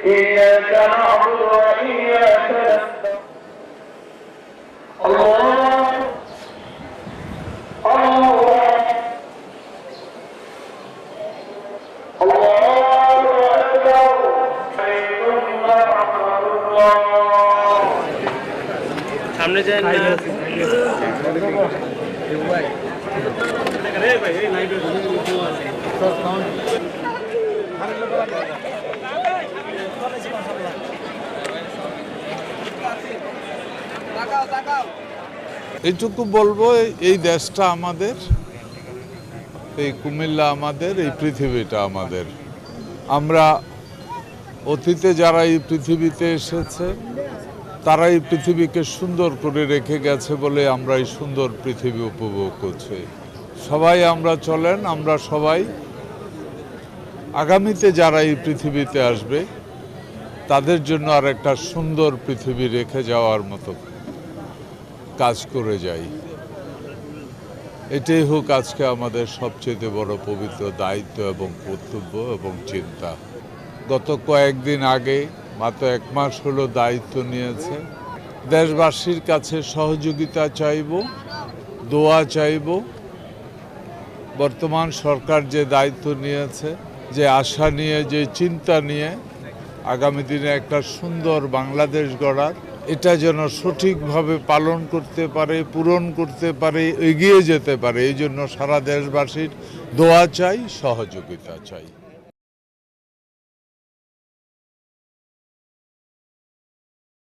إياك نعبد وإياك نستعين الله الله الله أكبر عيد الله সামনে যায় না এইটুকু বলবো, এই দেশটা আমাদের, এই কুমিল্লা আমাদের, এই পৃথিবীটা আমাদের। আমরা অতীতে যারা এই পৃথিবীতে এসেছে তারা এই পৃথিবীকে সুন্দর করে রেখে গেছে বলে আমরা এই সুন্দর পৃথিবী উপভোগ করছি। সবাই আমরা চলেন, আমরা সবাই আগামীতে যারা এই পৃথিবীতে আসবে তাদের জন্য আর একটা সুন্দর পৃথিবী রেখে যাওয়ার মতো কাজ করে যাই। এটাই হোক আজকে আমাদের সবচেয়ে বড় পবিত্র দায়িত্ব এবং কর্তব্য এবং চিন্তা। গত কয়েকদিন আগে, মাত্র 1 মাস হলো দায়িত্ব নিয়েছে। দেশবাসীর কাছে সহযোগিতা চাইব, দোয়া চাইব। বর্তমান সরকার যে দায়িত্ব নিয়েছে, যে আশা নিয়ে, যে চিন্তা নিয়ে আগামী দিনে একটা সুন্দর বাংলাদেশ গড়ার, এটা যেন সঠিকভাবে পালন করতে পারে, পূরণ করতে পারে, এগিয়ে যেতে পারে, এই জন্য সারা দেশবাসীর দোয়া চাই, সহযোগিতা চাই।